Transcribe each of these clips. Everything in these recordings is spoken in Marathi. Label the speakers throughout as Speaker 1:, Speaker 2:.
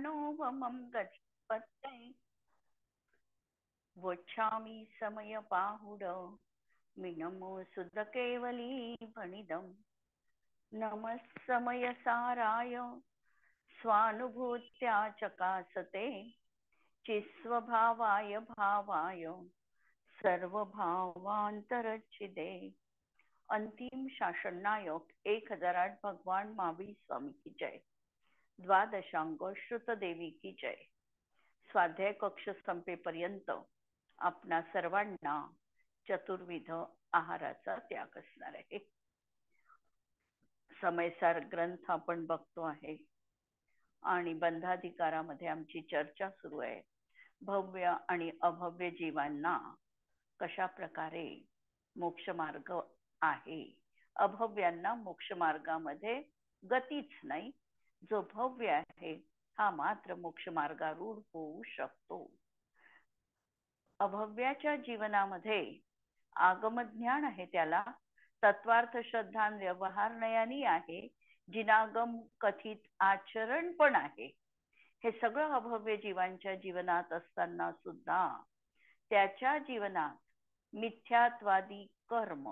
Speaker 1: नोमम गच्छते वोच्छामि समयपाहुड मिनमो सुध केवली भणिदं नमः समयसाराय स्वानुभूत्या चकासते चिस्वभावाय भावाय सर्वभावांतरच्छिदे। अंतिम शासन नायक 1008 भगवान महावीर स्वामी की जय। द्वादशांग श्रुत देवी की जय। स्वाध्याय कक्ष संपेपर्यंत आपणा सर्वांना चतुर्विध आहाराचा त्याग असणार आहे। समयसार ग्रंथ आपण बघतो आहे आणि बंधाधिकारामध्ये आमची चर्चा सुरू आहे। भव्य आणि अभव्य जीवांना कशा प्रकारे मोक्ष मार्ग आहे। अभव्यांना मोक्ष मार्गामध्ये गतीच नाही, जो भव्य आहे हा मात्र मोक्ष मार्गारूढ होऊ शकतो। अभव्याच्या जीवनामध्ये आगमज्ञान आहे, त्याला तत्वार्थ श्रद्धा व्यवहार नयानी आहे, जिनागम कथित आचरण पण आहे। हे सगळं अभव्य जीवांच्या जीवनात असताना सुद्धा त्याच्या जीवनात मिथ्यात्वादी कर्म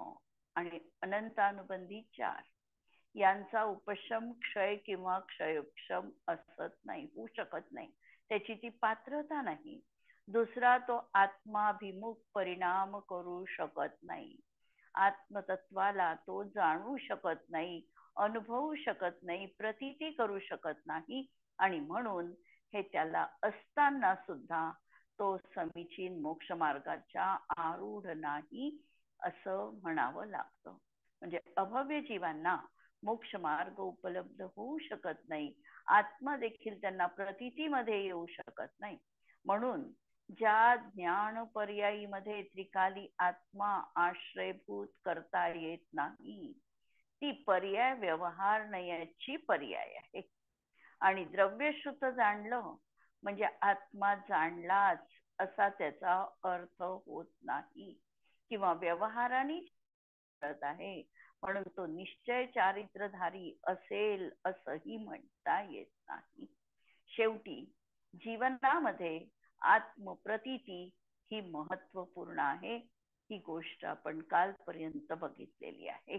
Speaker 1: आणि अनंतानुबंधी चार यांचा उपशम क्षय किंवा क्षयक्षम असत नाही, होऊ शकत नाही, त्याची ती पात्रता नाही। दुसरा, तो आत्माभिमुख परिणाम करू शकत नाही, आत्मतत्वाला तो जाणू शकत नाही, अनुभवू शकत नाही, प्रतीती करू शकत नाही आणि म्हणून हे त्याला असताना सुद्धा तो समीचीन मोक्ष मार्गाच्या आरूढ नाही असं म्हणावं लागतं। म्हणजे अभव्य जीवांना मोक्ष मार्ग उपलब्ध होऊ शकत नाही, आत्मा देखील त्यांना प्रतीतीमध्ये येऊ शकत नाही। म्हणून ज्या ज्ञान पर्यायी मध्ये त्रिकाली आत्मा आश्रयभूत करता येत नाही, ती पर्याय व्यवहार नयाची पर्याय आहे। आणि द्रव्यश्रुत जाणलं म्हणजे आत्मा जाणलाच असा त्याचा अर्थ होत नाही, किंवा व्यवहाराने करत आहे म्हणून तो निश्चय चारित्रधारी असेल असंही म्हणता येत नाही। शेवटी जीवनामध्ये आत्मप्रतीती ही महत्वपूर्ण आहे, ही गोष्ट आपण कालपर्यंत बघितलेली आहे।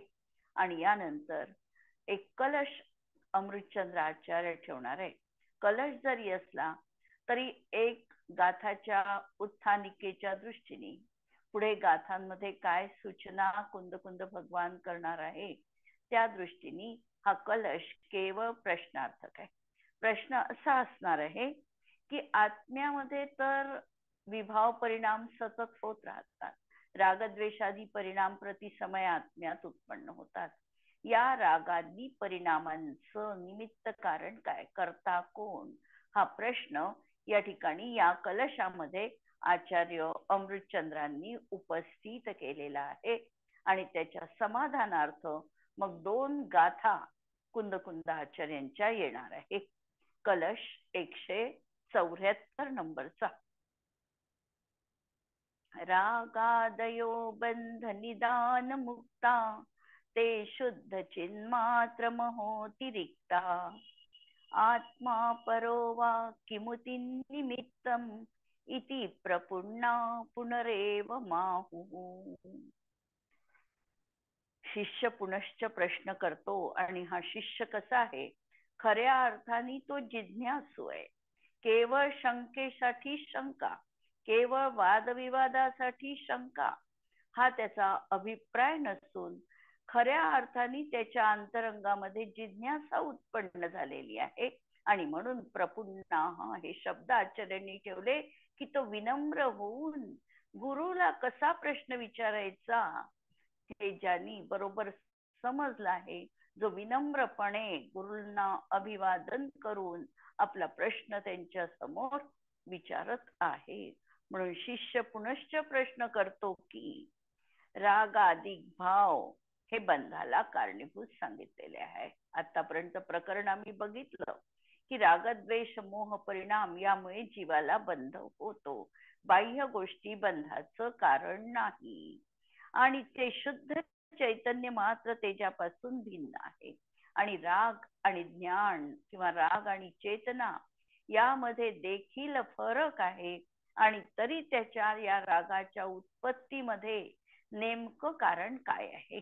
Speaker 1: आणि यानंतर एक कलश अमृतचंद्र आचार्य ठेवणार आहे। कलश जरी असला तरी एक गाथाच्या उत्थानिकेच्या दृष्टीने पुढे गाथांमध्ये काय सूचना कुंद भगवान करणार आहे त्या दृष्टीने हा कलश केवळ प्रश्नार्थक आहे। प्रश्न असा असणार आहे की आत्म्यामध्ये तर विभाव परिणाम सतत होत राहतात, रागद्वेषादी परिणाम प्रति समय आत्म्यात उत्पन्न होतात। या रागादी परिणामांचं निमित्त कारण काय, करता कोण, हा प्रश्न या ठिकाणी या कलशामध्ये आचार्य अमृतचंद्रांनी उपस्थित केलेला आहे। आणि त्याच्या समाधानार्थ मग दोन गाथा कुंद आचार्यांच्या येणार आहे। कलश 174 नंबरचा। रागादयो बंध निदान मुक्ता ते शुद्ध चिन्मात्र महोतिरिक्ता आत्मा परो वा किमुति निमित्तम इति प्रपुन्ना पुनरेव माहु। शिष्य पुनश्च प्रश्न करतो आणि हा शिष्य कसा आहे, खऱ्या अर्थाने तो जिज्ञासू आहे। केवळ शंकेसाठी शंका, केवळ वादविवादासाठी शंका हा त्याचा अभिप्राय नसून खऱ्या अर्थाने त्याच्या अंतरंगामध्ये जिज्ञासा उत्पन्न झालेली आहे। आणि म्हणून प्रपुन्ना हे शब्द आचार्यांनी ठेवले की तो विनम्र होऊन गुरुला कसा प्रश्न विचारायचा हे ज्यांनी बरोबर समजलं आहे, जो विनम्रपणे गुरुंना अभिवादन करून आपला प्रश्न त्यांच्या समोर विचारत आहे। म्हणून शिष्य पुनश्च प्रश्न करतो की रागाधिक भाव हे बंधाला कारणीभूत सांगितलेले आहे। आतापर्यंत प्रकरण आम्ही बघितलं की रागद्वेष मोह परिणाम यामुळे जीवाला बंध होतो, बाह्य गोष्टी बंधाचं कारण नाही। आणि ते शुद्ध चैतन्य मात्र तेजापासून भिन्न आहे। आणि राग आणि ज्ञान किंवा राग आणि चेतना यामध्ये देखील फरक आहे. आणि तरी त्याच्या या रागाच्या उत्पत्तीमध्ये नेमकं कारण काय आहे?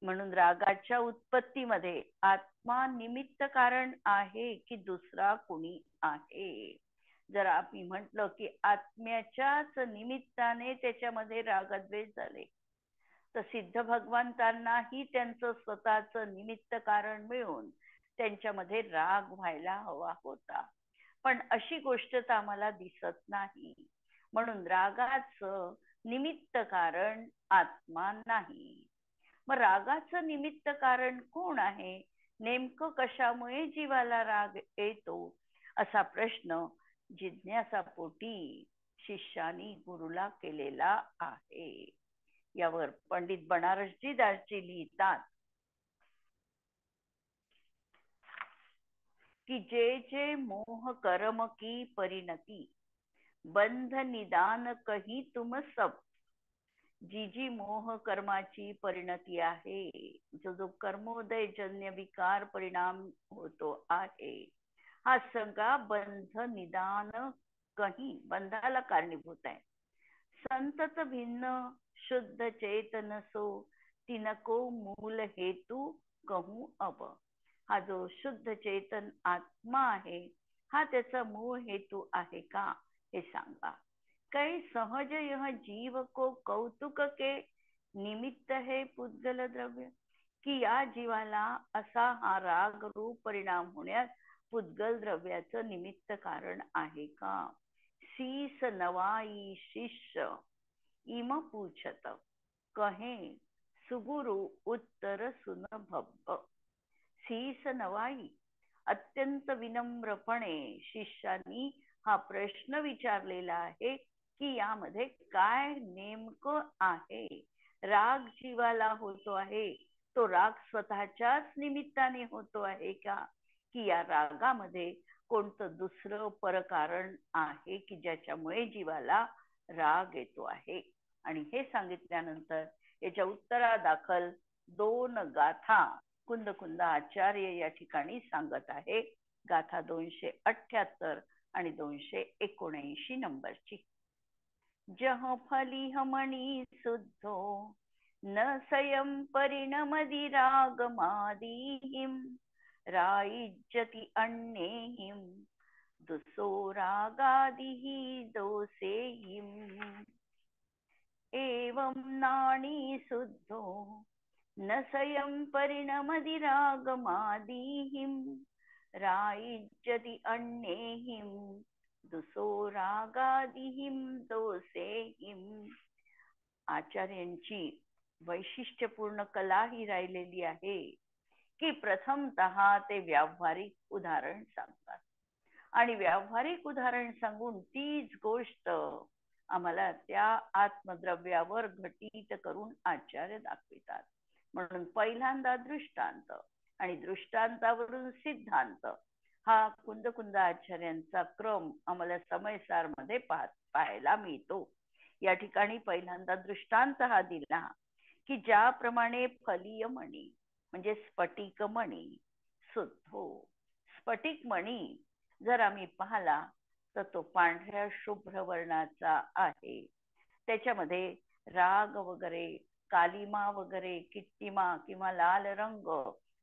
Speaker 1: म्हणून रागाच्या उत्पत्तीमध्ये आत्मा निमित्त कारण आहे की दुसरा कोणी आहे? जर आम्ही म्हटलं की आत्म्याच्याच निमित्ताने त्याच्यामध्ये रागद्वेष झाले, तर सिद्ध भगवंतांनाही त्यांचं स्वतःच निमित्त कारण मिळून त्यांच्यामध्ये राग व्हायला हवा होता. पण अशी गोष्ट तर आम्हाला दिसत नाही. म्हणून रागाचं निमित्त कारण आत्मा नाही. मग रागाचं निमित्त कारण कोण आहे? नेमकं कशामुळे जीवाला राग येतो? असा प्रश्न जिज्ञासापोटी शिष्यानी गुरुला केलेला आहे. यावर पंडित बनारसजी दासजी लिहितात की जे जे मोह कर्म की परिणती बंध निदान कही तुम सब. जी जी मोह कर्माची परिणती आहे, जो जो कर्मोदय जन्य विकार परिणाम होतो आहे, हा सगळा बंध निदान कही बंधाला कारणीभूत आहे. संतत भिन्न शुद्ध चेतन सो तिनको मूल हेतू कहूं अब. हा जो शुद्ध चेतन आत्मा आहे, हा त्याचा मूळ हेतू आहे का हे सांगा. काही सहज यह जीव को कौतुक के निमित्त है पुद्गल द्रव्य. की या जीवाला असा हा राग रूप परिणाम होण्यास पुद्गल द्रव्याचं निमित्त कारण आहे का? शीस नवाई शिष्य इम पूछत कहे सुगुरु उत्तर सुन भब्ब. शीस नवाई, अत्यंत विनम्रपणे शिष्यानी हा प्रश्न विचारलेला आहे की यामध्ये काय नेमकं आहे? राग जीवाला होतो आहे, तो राग स्वतःच्याच निमित्ताने होतो आहे का, की या रागामध्ये कोणतं दुसरं परकारण आहे की ज्याच्यामुळे जीवाला राग येतो आहे? आणि हे सांगितल्यानंतर याच्या उत्तरादाखल 2 गाथा कुंद आचार्य या ठिकाणी सांगत आहे. गाथा 278 आणि 279 नंबरची. जह फलिह मणि शुद्धो न स्वयं परिणमदि राग मादीहिम राइज्जति अन्येहिम दुसो रागादिहि दोषेहिम. एवं नाणी शुद्धो न स्वयं परिणमदि रागमादीहिम राइज्जति अन्येहिम दुसो रागादिहिम दोषेहिम. आचार्यांची वैशिष्ट्यपूर्ण कला ही राहिलेली आहे की प्रथमतः ते व्यावहारिक उदाहरण सांगतात आणि व्यावहारिक उदाहरण सांगून तीच गोष्ट आम्हाला त्या आत्मद्रव्यावर घटित करून आचार्य दाखवितात. म्हणून पहिल्यांदा दृष्टांत आणि दृष्टांतावरून सिद्धांत हा कुंद आचार्यांचा क्रम आम्हाला समयसार मध्ये पाहायला मिळतो. या ठिकाणी पहिल्यांदा दृष्टांत हा दिला की ज्याप्रमाणे फलीय मणी म्हणजे स्फटिक मणी शुद्धो. स्फटिक मणी जर आम्ही पाहला तर तो पांढऱ्या शुभ्र वर्णाचा आहे. त्याच्यामध्ये राग वगैरे कालिमा वगैरे किट्टिमा किंवा लाल रंग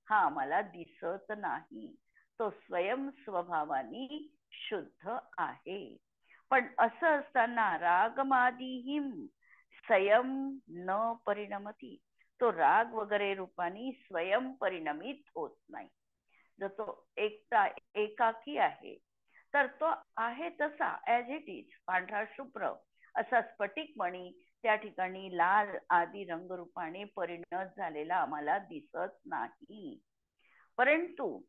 Speaker 1: हा आम्हाला दिसत नाही. तो स्वयं स्वभावानी शुद्ध आहे. पण असं असताना रागमादिहिम स्वयं न परिणमती, तो राग वगैरे रूपानी स्वयं परिणमित होत नाही. जर तो एकटा एकाकी आहे तर तो आहे तसा ऍज इट इज पांढरा शुभ्र असा स्फटिक मणी त्या ठिकाणी लाल आदी रंगरूपाने परिणत झालेला आम्हाला दिसत नाही. परंतु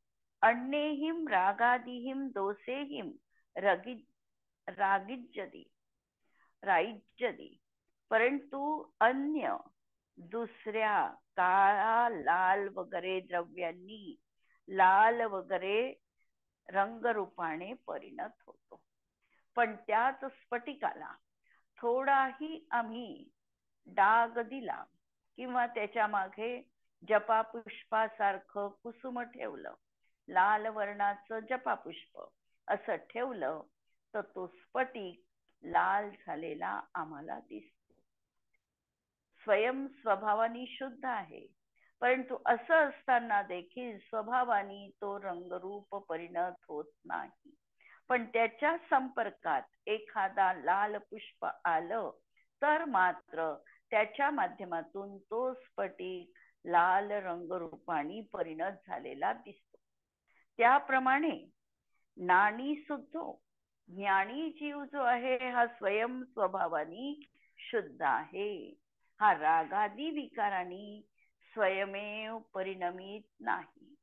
Speaker 1: अन्येहिम रागादिहिम दोषेहिम रागिज्जती राइज्जती. परंतु अन्य दुसऱ्या काळा लाल वगैरे द्रव्यांनी लाल वगैरे रंगरूपाने परिणत होतो. पण त्याच स्फटिकाला थोडाही आम्ही डाग दिला किंवा त्याच्या मागे जपापुष्पासारखं कुसुम ठेवलं, लाल वर्णाचं जपापुष्प असं ठेवलं तर तो स्फटिक लाल झालेला आम्हाला दिसतो. स्वयं स्वभावानी शुद्ध आहे, परंतु असं असताना देखील स्वभावानी तो रंगरूप परिणत होत नाही. पण त्याच्या संपर्कात एखादा लाल पुष्प आलं तर मात्र त्याच्या माध्यमातून तो स्फटिक लाल रंगरूपाने परिणत झालेला दिसतो. त्याप्रमाणे नाणी सुद्धा ज्ञानी जीव जो आहे हा स्वयं स्वभावानी शुद्ध आहे. हा रागादी विकारांनी स्वयमेव परिणमित नाही.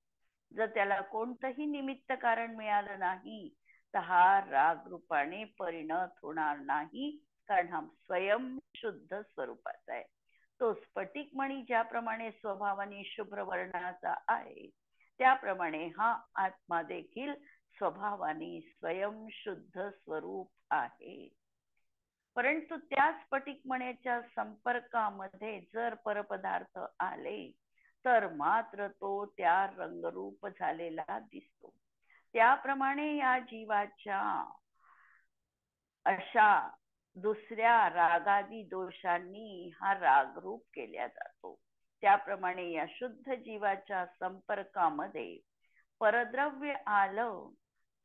Speaker 1: जर त्याला कोणतंही निमित्त कारण मिळालं नाही तर हा राग रूपाने परिणत होणार नाही, कारण हा स्वयं शुद्ध स्वरूपाचा आहे. तो स्फटिक मणी ज्याप्रमाणे स्वभावाने शुभ्र वर्णाचा आहे, त्याप्रमाणे हा आत्मा देखील स्वभावाने स्वयं शुद्ध स्वरूप आहे. परंतु त्या स्फटिक मण्याच्या संपर्कामध्ये जर परपदार्थ आले तर मात्र तो त्या रंगरूप झालेला दिसतो. त्याप्रमाणे या जीवाच्या अशा दुसऱ्या रागादी दोषांनी हा रागरूप केला जातो. त्याप्रमाणे या शुद्ध जीवाच्या संपर्कामध्ये परद्रव्य आलं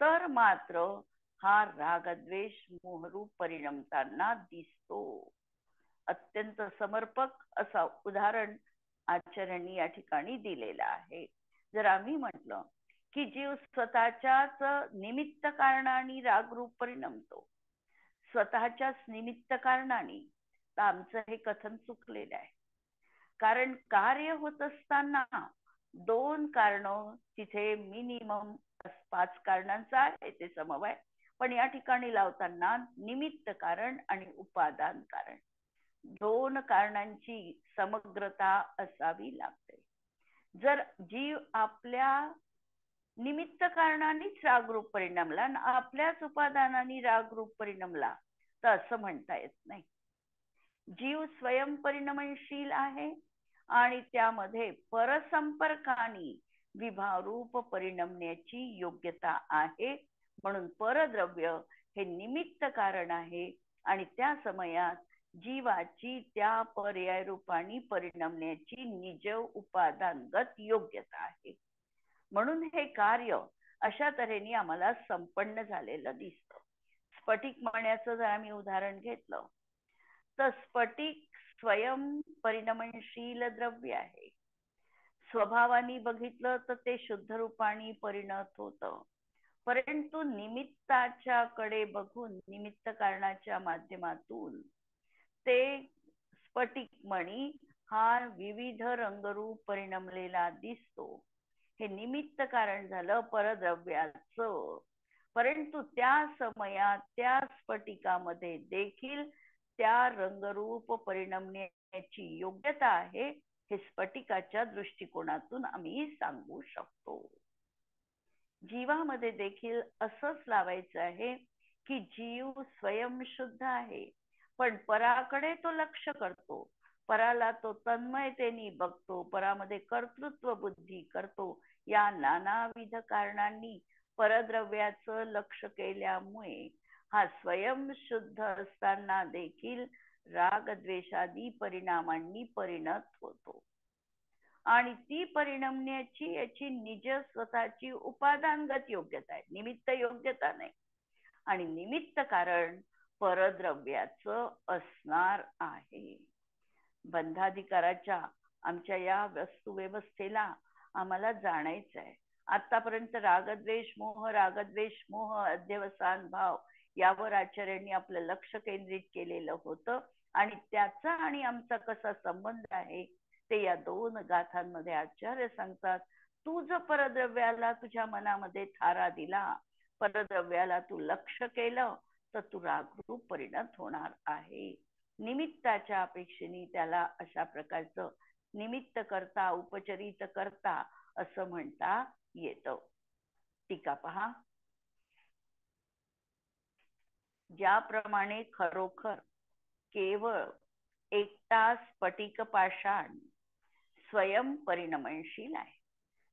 Speaker 1: तर मात्र हा रागद्वेष मोहरूप परिणमताना दिसतो. अत्यंत समर्पक असा उदाहरण आचार्यांनी या ठिकाणी दिलेलं आहे. जर आम्ही म्हटलं की जीव स्वतःच्याच निमित्त कारणाने रागरूप परिणमतो, स्वतःच्याच निमित्त कारणाने, तर आमचं हे कथन चुकलेलं आहे. कारण कार्य होत असताना दोन कारण तिथे मिनिमम 5 कारणांचा आहे ते समवाय, पण या ठिकाणी लावताना निमित्त कारण आणि उपादान कारण दोन कारणांची समग्रता असावी लागते. जर जीव आपल्या निमित्त कारणानेच रागरूप परिणमला आणि आपल्याच उपादानाने रागरूप परिणमला तर असं म्हणता येत नाही. जीव स्वयं परिणमनशील आहे आणि त्यामध्ये परसंपर्काने विभारूप परिणमण्याची योग्यता आहे. म्हणून परद्रव्य हे निमित्त कारण आहे आणि त्या समयात जीवाची त्या पर्याय रूपाने परिणमण्याची निज उपादानगत योग्यता आहे. म्हणून हे कार्य अशा तऱ्हेने आम्हाला संपन्न झालेलं दिसतं. स्फटिक मण्याचं जर आम्ही उदाहरण घेतलं तर स्फटिक स्वयं परिणमनशील द्रव्य आहे. स्वभावाने बघितलं तर ते शुद्ध रूपाने परिणत होतं, परंतु निमित्ताच्या कडे बघून निमित्त कारणाच्या माध्यमातून ते स्फटिक मणी हा विविध रंगरूप परिणमलेला दिसतो. हे निमित्त कारण झालं परद्रव्याचं, परंतु त्या समयात त्या स्फटिकामध्ये देखील त्या रंगरूप परिणमण्याची योग्यता आहे. हे स्फटिकाच्या दृष्टिकोनातून आम्ही सांगू शकतो. जीवामध्ये देखील असंच लावायचं आहे की जीव स्वयं शुद्ध आहे, पण पराकडे तो लक्ष करतो, पराला तो तन्मयतेने बघतो, परामध्ये कर्तृत्व बुद्धी करतो. या नानाविध कारणांनी परद्रव्याचं लक्ष केल्यामुळे हा स्वयं शुद्ध असताना देखील रागद्वेषादी परिणामांनी परिणत होतो. आणि ती परिणमण्याची याची निज स्वतःची उपादानगत योग्यता आहे, निमित्त योग्यता नाही. आणि निमित्त कारण परद्रव्याचं असणार आहे. बंधाधिकाराच्या आमच्या या वस्तू व्यवस्थेला आम्हाला जाणायचं आहे. आतापर्यंत रागद्वेष मोह अध्यवसान भाव यावर आचार्यांनी आपलं लक्ष केंद्रित केलेलं होतं आणि त्याचा आणि आमचा कसा संबंध आहे ते या दोन गाथांमध्ये आचार्य सांगतात. तू जर परद्रव्याला तुझ्या मनामध्ये थारा दिला, परद्रव्याला तू लक्ष केलं तर तू रागरूप परिणत होणार आहे. निमित्ताच्या अपेक्षेने त्याला अशा प्रकारचं निमित्त करता उपचरित करता असं म्हणता येतं. टीका पहा. ज्याप्रमाणे खरोखर केवळ एकटा स्फटिक पाषाण स्वयं परिणमनशील आहे,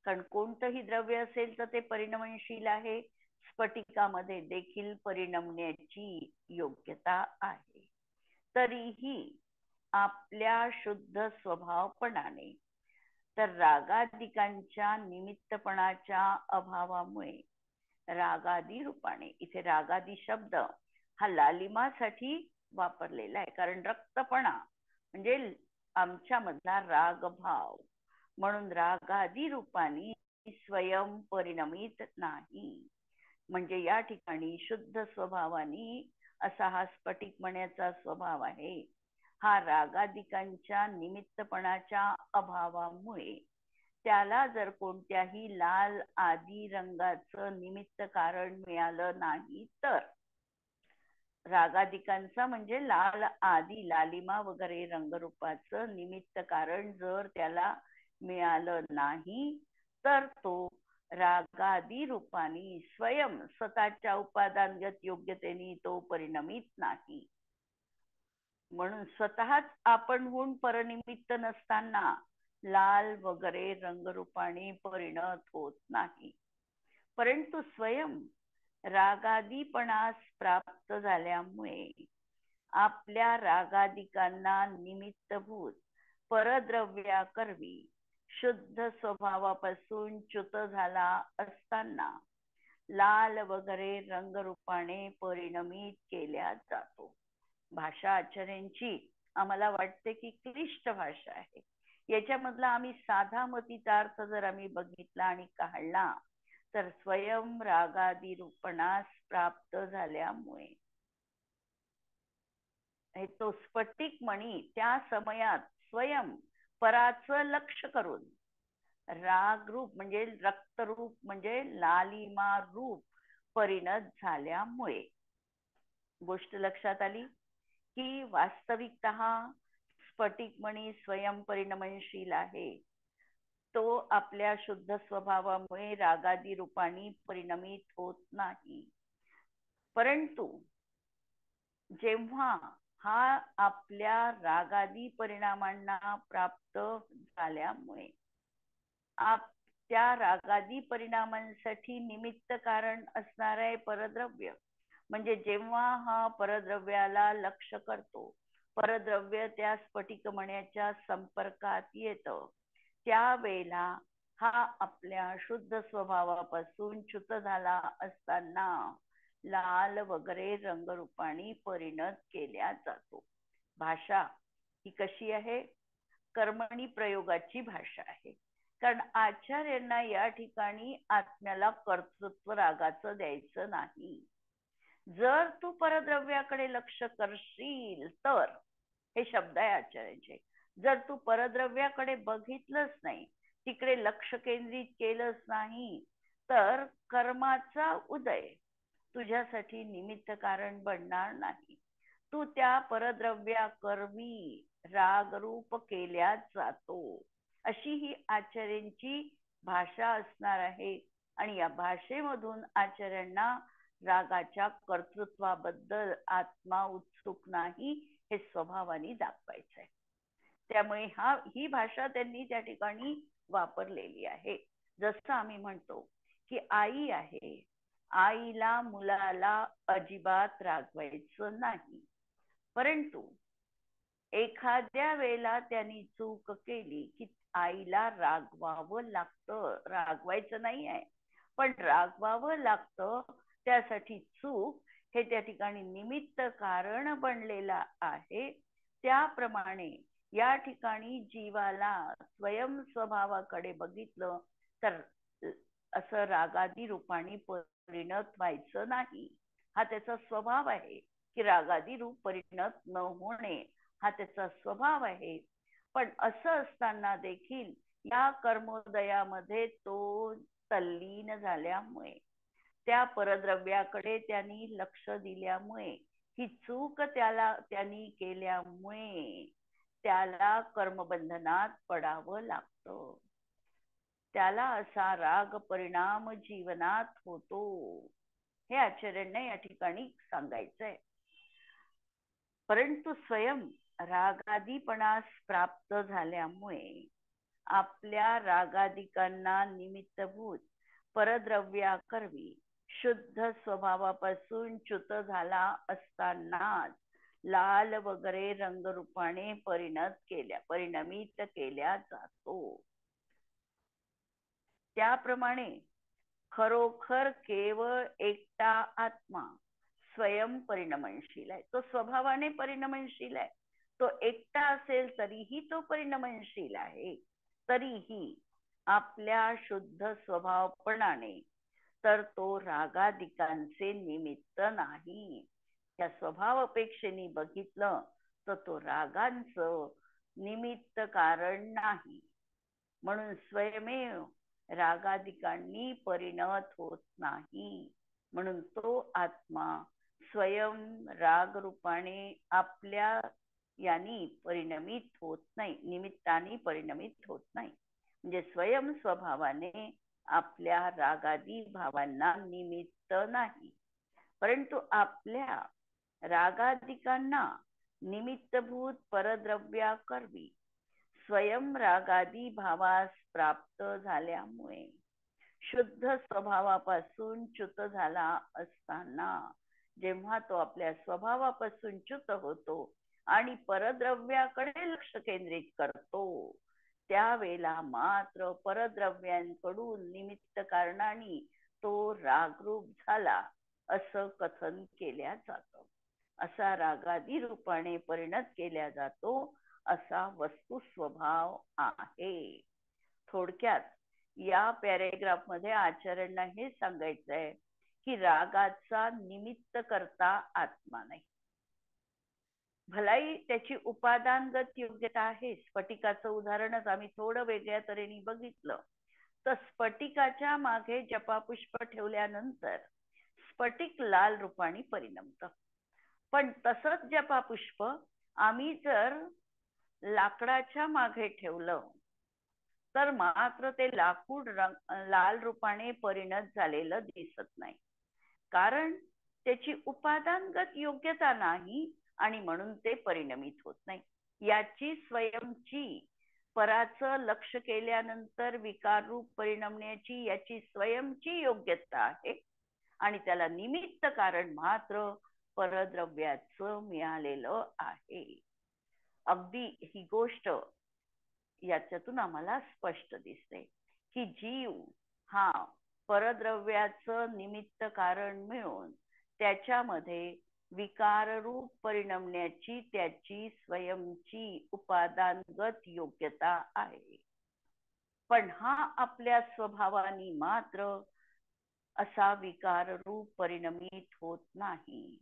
Speaker 1: कारण कोणतंही द्रव्य असेल तर ते परिणमनशील आहे, स्फटिकामध्ये देखील परिणमण्याची योग्यता आहे. तरीही आपल्या शुद्ध स्वभावपणाने तर रागादिकांच्या निमित्तपणाच्या अभावामुळे रागादी रूपाने, इथे रागादी शब्द हा लालिमासाठी वापरलेला आहे, कारण रक्तपणा म्हणजे आमच्यामधला रागभाव, म्हणून रागादी रूपाने स्वयं परिणमित नाही. म्हणजे या ठिकाणी शुद्ध स्वभावाने असा हा स्फटिक मण्याचा स्वभाव आहे, हा रागादिकांच्या निमित्तपणाच्या अभावामुळे त्याला जर कोणत्याही लाल आदी रंगाचं निमित्त कारण मिळालं नाही तर, रागादिकांचा म्हणजे लाल आदी लालिमा वगैरे रंगरूपाचं निमित्त कारण जर त्याला मिळालं नाही तर तो रागादी रूपाने स्वयं स्वतःच्या उपादानगत योग्यतेने तो परिणमित नाही. म्हणून स्वतःच आपणहून परनिमित्त नसताना लाल वगैरे रंगरूपाने परिणत होत नाही, परंतु स्वयं रागादीपणास प्राप्त झाल्यामुळे आपल्या रागादिकांना निमित्तभूत परद्रव्याकरवी शुद्ध स्वभावापासून च्युत झाला असताना लाल वगैरे रंगरूपाने परिणमित केल्या जातो. भाषा आचार्यांची आम्हाला वाटते की क्लिष्ट भाषा आहे. याच्यामधला आम्ही साधा मतीचा अर्थ जर आम्ही बघितला आणि काढला तर स्वयं रागादी रूपणास प्राप्त झाल्यामुळे तो स्फटिक मणी त्या समयात स्वयं पराचं लक्ष करून राग रूप म्हणजे रक्तरूप म्हणजे लालिमा रूप परिणत झाल्यामुळे गोष्ट लक्षात आली की वास्तविकतः स्फटिक मणी स्वयं परिणमनशील आहे. तो आपल्या शुद्ध स्वभावामुळे रागादी रूपाने परिणमित होत नाही, परंतु जेव्हा हा आपल्या रागादी परिणामांना प्राप्त झाल्यामुळे त्या रागादी परिणामांसाठी निमित्त कारण असणार आहे परद्रव्य, म्हणजे जेव्हा हा परद्रव्याला लक्ष करतो, परद्रव्य त्या स्फटिक मण्याच्या संपर्कात येतं, त्यावेळेला हा आपल्या शुद्ध स्वभावापासून च्युत झाला असताना लाल वगैरे रंगरूपाने परिणत केल्या जातो. भाषा ही कशी आहे? कर्मणी प्रयोगाची भाषा आहे, कारण आचार्यांना या ठिकाणी आत्म्याला कर्तृत्व रागाचं द्यायचं नाही. जर तू परद्रव्याकडे लक्ष करशील तर, हे शब्द आहे आचार्यांचे, जर तू परद्रव्याकडे बघितलंच नाही, तिकडे लक्ष केंद्रित केलंच नाही तर कर्माचा उदय तुझ्यासाठी निमित्त कारण बनणार नाही. तू त्या परद्रव्याकरवी रागरूप केल्या जातो, अशी ही आचार्यांची भाषा असणार आहे. आणि या भाषेमधून आचार्यांना रागाच्या कर्तृत्वाबद्दल आत्मा उत्सुक नाही हे स्वभावाने दाखवायचंय. त्यामुळे ही भाषा त्यांनी त्या ठिकाणी वापरलेली आहे. जसं आम्ही म्हणतो की आई आहे, आईला मुलाला अजिबात रागवायचं नाही, परंतु एखाद्या वेळेला त्यांनी चूक केली की आईला रागवावं लागतं. रागवायचं नाही आहे, पण रागवावं लागतं. त्यासाठी चूक हे त्या ठिकाणी निमित्त कारण बनलेला आहे. त्याप्रमाणे या ठिकाणी जीवाला स्वयं स्वभावाकडे बघितलं तर असं रागादी रूपाने परिणत व्हायचं नाही. हा त्याचा स्वभाव आहे की रागादी रूप परिणत न होणे हा त्याचा स्वभाव आहे. पण असं असताना देखील या कर्मोदयामध्ये तो तल्लीन झाल्यामुळे, त्या परद्रव्याकडे त्यांनी लक्ष दिल्यामुळे, ही चूक त्यांनी केल्यामुळे त्याला कर्मबंधनात पडावं लागतं. त्याला असा राग परिणाम जीवनात होतो, हे आचार्यांना या ठिकाणी सांगायचंय. परंतु स्वयं रागादीपणास प्राप्त झाल्यामुळे आपल्या रागादिकांना निमित्तभूत परद्रव्याकरवी शुद्ध स्वभावापासून च्युत झाला असतानाच लाल वगैरे रंगरूपाने परिणमित केल्या जातो. त्याप्रमाणे खरोखर केवळ एकटा आत्मा स्वयं परिणमनशील आहे. तो स्वभावाने परिणमनशील आहे. तो एकटा असेल तरीही तो परिणमनशील आहे. तरीही आपल्या शुद्ध स्वभावपणाने तर तो रागादिकांचे निमित्त नाही. त्या स्वभाव अपेक्षेने बघितलं तर तो रागांचं निमित्त कारण नाही. म्हणून स्वयमेव रागादिकांनी परिणत होत नाही. म्हणून तो आत्मा स्वयं राग रूपाने आपल्या यांनी परिणमित होत नाही, निमित्ताने परिणमित होत नाही. म्हणजे स्वयं स्वभावाने आपल्या रागादी भावांना निमित्त नाही, परंतु आपल्या रागादिकांना निमित्तभूत परद्रव्या करवी स्वयं रागादी भावास प्राप्त झाल्यामुळे शुद्ध स्वभावापासून च्युत झाला असताना जेव्हा तो आपल्या स्वभावापासून च्युत होतो आणि परद्रव्याकडे लक्ष केंद्रित करतो, त्यावेळेला मात्र परद्रव्यांकडून निमित्त कारणाने तो रागरूप झाला असं कथन केल्या जातं. असा रागादी रूपाने परिणत केल्या जातो असा वस्तू स्वभाव आहे. थोडक्यात या पॅरेग्राफ मध्ये आचार्यांना हे सांगायचंय की रागाचा निमित्त करता आत्मा नाही. भलाई त्याची उपादानगत योग्यता आहे. स्फटिकाचं उदाहरणच आम्ही थोडं वेगळ्या तऱ्हेने बघितलं तर स्फटिकाच्या मागे जपापुष्प ठेवल्यानंतर स्फटिक लाल रूपाने परिणमतं. पण तसंच जपापुष्प आम्ही जर लाकडाच्या मागे ठेवलं तर मात्र ते लाकूड लाल रूपाने परिणत झालेलं दिसत नाही, कारण त्याची उपादानगत योग्यता नाही आणि म्हणून ते परिणमित होत नाही. याची स्वयंची पराचं लक्ष केल्यानंतर विकार रूप परिणमण्याची याची स्वयंची योग्यता आहे आणि त्याला निमित्त कारण मात्र परद्रव्याचं मिळालेलं आहे. अगदी ही गोष्ट याच्यातून आम्हाला स्पष्ट दिसते की जीव हा परद्रव्याचं निमित्त कारण मिळून त्याच्यामध्ये विकाररूप परिणमण्याची त्याची स्वयंची उपादानगत योग्यता आहे. पण हा आपल्या स्वभावाने मात्र असा विकाररूप परिणमित होत नाही.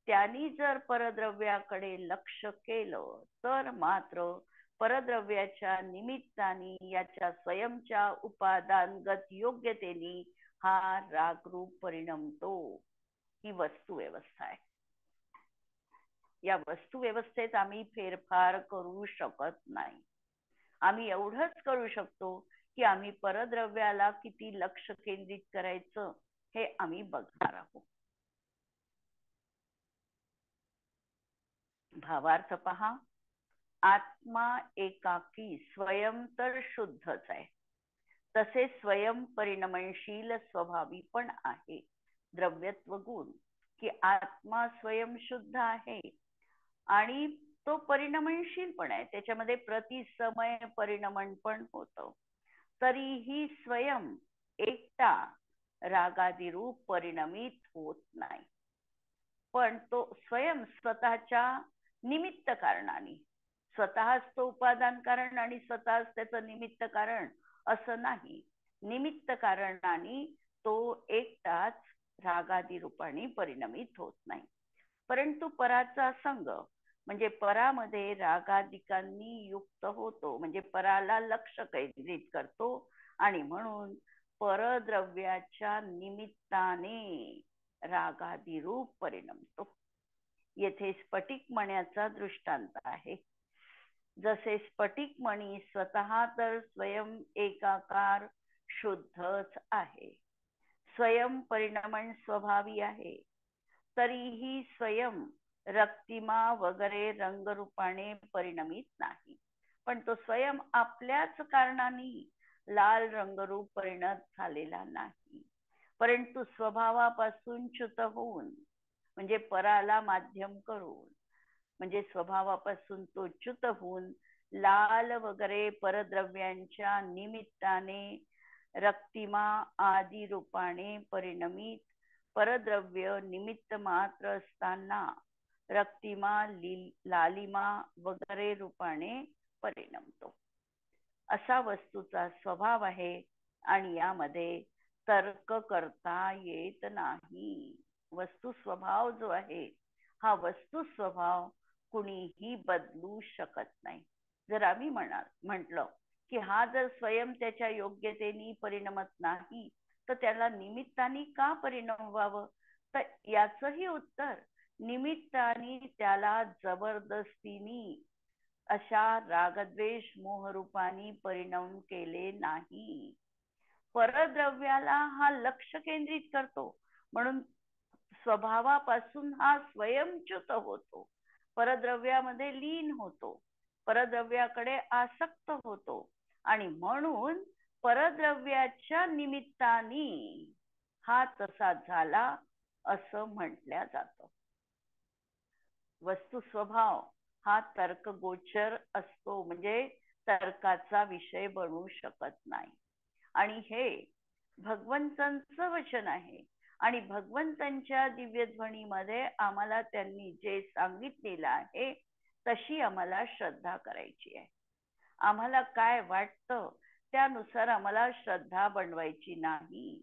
Speaker 1: त्यांनी जर परद्रव्याकडे लक्ष केलं तर मात्र परद्रव्याच्या निमित्ताने याच्या स्वयंच्या उपादानगत योग्यतेने हा रागरूप परिणमतो. ही वस्तू व्यवस्था आहे. या वस्तू व्यवस्थेत आम्ही फेरफार करू शकत नाही. आम्ही एवढंच करू शकतो की आम्ही परद्रव्याला किती लक्ष केंद्रित करायचं हे आम्ही बघणार आहोत. भावार्थ पहा. आत्मा एकाकी स्वयं तर शुद्धच आहे, तसे स्वयं परिणमनशील स्वभावी पण आहे. द्रव्यत्व गुण की आत्मा स्वयं शुद्ध आहे आणि तो परिणमनशील पण आहे, त्याच्यामध्ये प्रतिसमय परिणमन पण होतं. तरीही स्वयं एकटा रागादी रूप परिणमित होत नाही, पण तो स्वयं स्वतःच्या निमित्त कारणाने, स्वतःच तो उपादान कारण आणि स्वतःच त्याचं निमित्त कारण असं नाही, निमित्त कारणाने तो एकटाच रागादी रूपाने परिणमित होत नाही. परंतु पराचा संग म्हणजे परामध्ये रागादिकांनी युक्त होतो, म्हणजे पराला लक्ष केंद्रित करतो आणि म्हणून परद्रव्याच्या निमित्ताने रागादी रूप परिणमतो. येथे स्फटिक मण्याचा दृष्टांत आहे. जसे स्फटिक मणी स्वतः तर स्वयं एकाकार शुद्धच आहे, स्वयं परिणमन स्वभावी आहे, तरीही स्वयं रक्तिमा वगैरे रंगरूपाने परिणमित नाही, पण तो स्वयं आपल्याच कारणाने लाल रंगरूप परिणत झालेला नाही. परंतु स्वभावापासून च्युत होऊन म्हणजे पराला माध्यम करून म्हणजे स्वभावापासून तो च्युत होऊन लाल वगैरे परद्रव्यांच्या निमित्ताने रक्तिमा आदी रूपाने परिणमित परद्रव्य निमित्त मात्र असताना रक्तिमा लालिमा वगैरे रूपाने परिणमतो असा वस्तूचा स्वभाव आहे आणि यामध्ये तर्क करता येत नाही. वस्तू स्वभाव जो आहे हा वस्तू स्वभाव कुणीही बदलू शकत नाही. जर आम्ही म्हटलं की हा जर स्वयं त्याच्या योग्यतेने परिणमत नाही तर त्याला निमित्ताने का परिणमवावं, तर याचंही उत्तर निमित्ताने त्याला जबरदस्तीने अशा रागद्वेष मोहरूपानी परिणम केले नाही. परद्रव्याला हा लक्ष केंद्रित करतो म्हणून स्वभावापासून हा स्वयंच्युत होतो, परद्रव्यामध्ये लीन होतो, परद्रव्याकडे आसक्त होतो आणि म्हणून परद्रव्याच्या निमित्ताने हा तसा झाला असं म्हटल्या जातं. वस्तू स्वभाव हा तर्कगोचर असतो म्हणजे तर्काचा विषय बनू शकत नाही. आणि हे भगवंतांचं वचन आहे आणि भगवंतांच्या दिव्यध्वनीमध्ये आम्हाला त्यांनी जे सांगितलेलं आहे तशी आम्हाला श्रद्धा करायची आहे. आम्हाला काय वाटतं त्यानुसार आम्हाला श्रद्धा बनवायची नाही.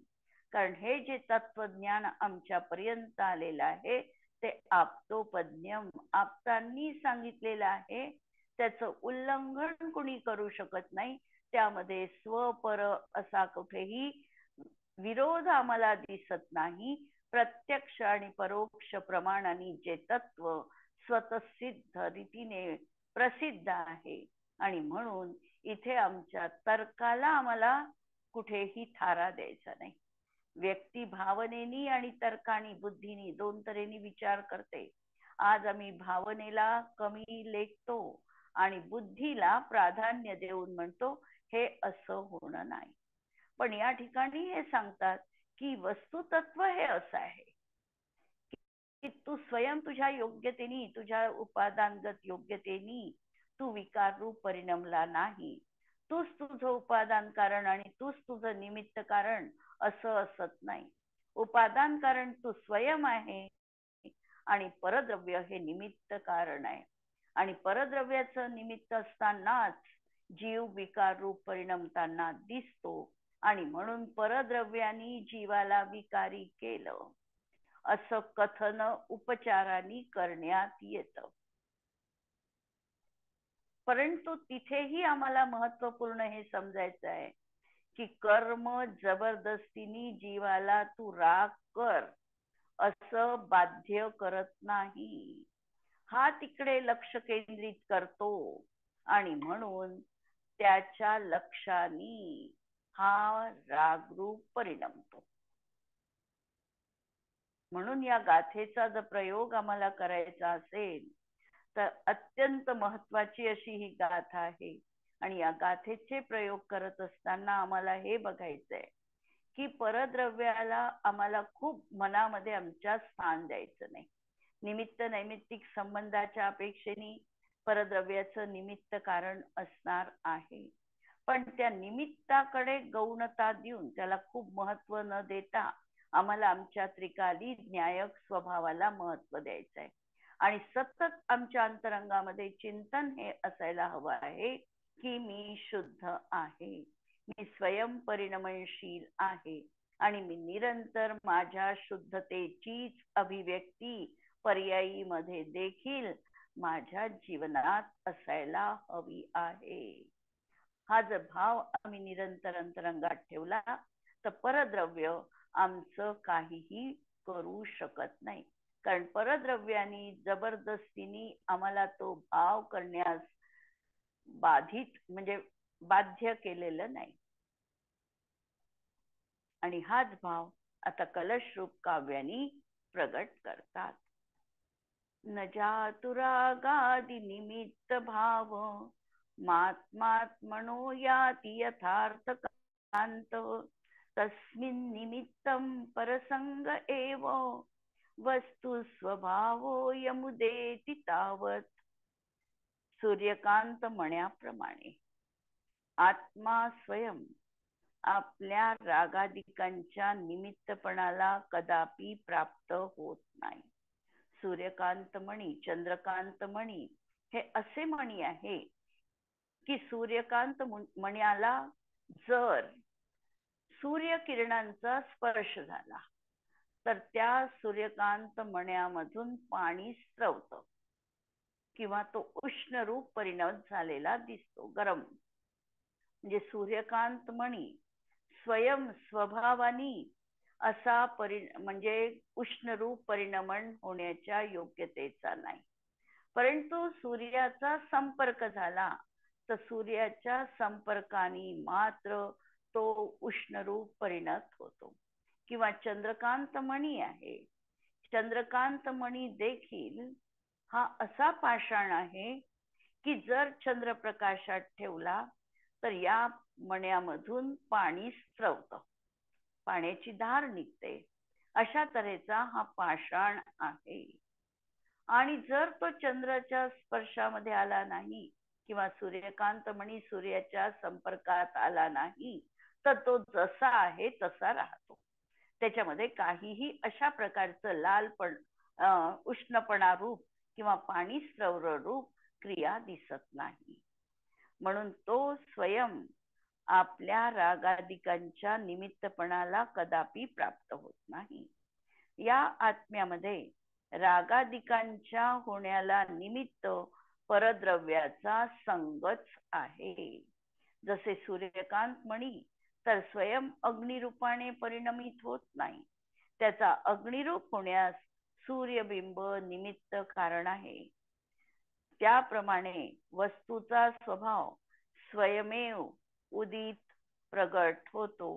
Speaker 1: कारण हे जे तत्वज्ञान आमच्या पर्यंत आलेलं आहे ते आप्तोपज्ञम आप्तांनी सांगितलेलं आहे. त्याचं उल्लंघन कुणी करू शकत नाही. त्यामध्ये स्वपर असा कुठेही विरोध आम्हाला दिसत नाही. प्रत्यक्ष आणि परोक्ष प्रमाणाने जे तत्व स्वतःसिद्ध रीतीने प्रसिद्ध आहे आणि म्हणून इथे आमच्या तर्काला आम्हाला कुठेही थारा द्यायचा नाही. व्यक्ती भावनेनी आणि तर्कानी बुद्धीनी दोन तऱ्हेने विचार करते. आज आम्ही भावनेला कमी लेखतो आणि बुद्धीला प्राधान्य देऊन म्हणतो हे असं होणं नाही. पण या ठिकाणी हे सांगतात की वस्तुतत्व हे असं आहे की तू स्वयं तुझ्या योग्यतेनी तुझ्या उपादानगत योग्यतेनी तू विकार रूप परिणमला नाही. तूच तुझं उपादान कारण आणि तूच तुझं निमित्त कारण असं असत नाही. उपादान कारण तू स्वयं आहे आणि परद्रव्य हे निमित्त कारण आहे आणि परद्रव्याचं निमित्त असतानाच जीव विकार रूप परिणमताना दिसतो आणि म्हणून परद्रव्यानी जीवाला विकारी केलं असं कथन उपचारांनी करण्यात येतं. परंतु तिथेही आम्हाला महत्वपूर्ण हे समजायचं आहे की कर्म जबरदस्तीने जीवाला तू राग कर असं बाध्य करत नाही. हा तिकडे लक्ष केंद्रित करतो आणि म्हणून त्याच्या लक्षाने हा रागरूप परिणमतो. म्हणून या गाथेचा जर प्रयोग आम्हाला करायचा असेल तर अत्यंत महत्वाची अशी ही गाथा आहे आणि या गाथेचे प्रयोग करत असताना आम्हाला हे बघायचंय की परद्रव्याला आम्हाला खूप मनामध्ये आमच्या स्थान द्यायचं नाही. निमित्त नैमित्तिक संबंधाच्या अपेक्षेने परद्रव्याचं निमित्त कारण असणार आहे, पण त्या निमित्ताकडे गौणता देऊन त्याला खूप महत्व न देता आम्हाला आमच्या त्रिकाली न्यायक स्वभावाला महत्व द्यायचं आहे. आणि सतत आमच्या अंतरंगामध्ये चिंतन हे असायला हवं आहे की मी शुद्ध आहे, मी स्वयं परिणमनशील आहे आणि मी निरंतर माझ्या शुद्धतेचीच अभिव्यक्ती पर्यायी मध्ये देखील माझ्या जीवनात असायला हवी आहे. हा जर भाव आम्ही निरंतर अंतरंगात ठेवला तर परद्रव्य आमचं काहीही करू शकत नाही. कारण परद्रव्यानी जबरदस्तीने आम्हाला तो भाव करण्यास बाधित म्हणजे बाध्य केलेलं नाही. आणि हाच भाव आता कलश रूप काव्यानी प्रगट करतात. न जातुरागादि निमित्त भाव मात्मात्मनो याति यथार्थ कांत तस्मिन् निमित्तं परसंग एव वस्तु स्वभावो यमुदेति तावत. सूर्यकांत म्हणण्याप्रमाणे आत्मा स्वयं आपल्या रागादिकांच्या निमित्तपणाला कदापि प्राप्त होत नाही. सूर्यकांत मणी, चंद्रकांत मणी हे असे मणी आहे की सूर्यकांत मण्याला जर सूर्यकिरणांचा स्पर्श झाला तर त्या सूर्यकांत मण्यामधून पाणी स्रवतं किंवा तो उष्ण रूप परिणत झालेला दिसतो, गरम. म्हणजे सूर्यकांत मणी स्वयं स्वभावानी असा म्हणजे उष्ण रूप परिणमन होण्याच्या योग्यतेचा नाही. परंतु सूर्याचा संपर्क झाला तर सूर्याच्या संपर्काने मात्र तो उष्ण रूप परिणत होतो. किंवा चंद्रकांत मणी आहे. चंद्रकांत मणी देखील हा असा पाषाण आहे की जर चंद्रप्रकाशात ठेवला तर या मण्यामधून पाणी स्रवतं, पाण्याची धार निघते. अशा तऱ्हेचा हा पाषाण आहे. आणि जर तो चंद्राच्या स्पर्शामध्ये आला नाही किंवा सूर्यकांत मणी सूर्याच्या संपर्कात आला नाही तर तो जसा आहे तसा राहतो. त्याच्यामध्ये काहीही अशा प्रकारचं लालपण, उष्णपणा रूप किंवा पाणी स्रवर रूप क्रिया दिसत नाही. म्हणून तो स्वयं आपल्या रागादिकांच्या निमित्तपणाला कदापि प्राप्त होत नाही. या आत्म्यामध्ये रागादिकांच्या होण्याला निमित्त परद्रव्याचा संगच आहे. जसे सूर्यकांत मणी तर स्वयं अग्निरूपाने परिणमित होत नाही. त्याचा अग्निरूप होण्यास सूर्यबिंब निमित्त कारण आहे. त्याप्रमाणे वस्तूचा स्वभाव स्वयमेव उदित प्रगट होतो,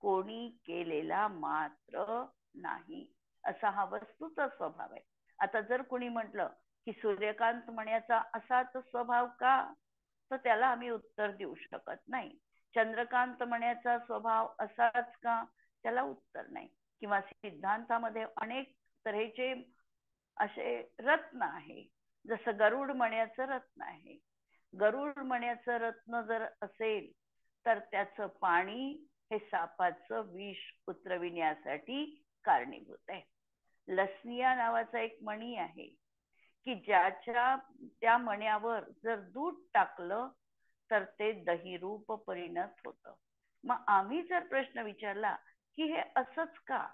Speaker 1: कोणी केलेला मात्र नाही. असा हा वस्तूचा स्वभाव आहे. आता जर कोणी म्हटलं की सूर्यकांत मण्याचा असाच स्वभाव का, तर त्याला आम्ही उत्तर देऊ शकत नाही. चंद्रकांत मण्याचा स्वभाव असाच का, त्याला उत्तर नाही. किंवा सिद्धांतामध्ये अनेक तऱ्हेचे असे रत्न आहे. जसं गरुड मण्याचं रत्न आहे. गरुड मण्याचं रत्न जर असेल तर त्याचं पाणी हे सापाचं विष उतरविण्यासाठी कारणीभूत आहे. लसनिया नावाचा एक मणी आहे की ज्याच्या त्या मण्यावर जर दूध टाकलं तर ते दही रूप परिणत होतं. मग आम्ही जर प्रश्न विचारला की हे असंच का,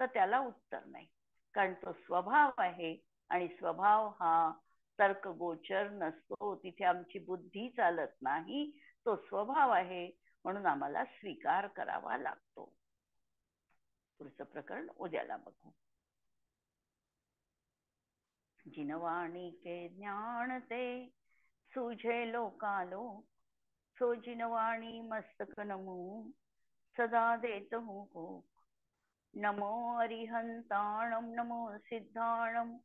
Speaker 1: तर त्याला उत्तर नाही. कारण तो स्वभाव आहे आणि स्वभाव हा तर्कगोचर नसतो. तिथे आमची बुद्धी चालत नाही. तो स्वभाव आहे म्हणून आम्हाला स्वीकार करावा लागतो. पुढचं प्रकरण उद्याला बघू. जिनवाणी के ज्ञान ते सुझे लोकालो, सो जिनवाणी मस्तक नमो सदा देत हो. नमो अरिहंताणम नमो सिद्धाणम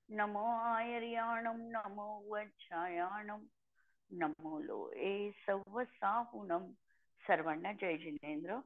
Speaker 1: नमो आयर्याणम नमो वच्छायाणम नमो लोए सव्वसाहुणम. सर्वांना जय जिनेंद्र.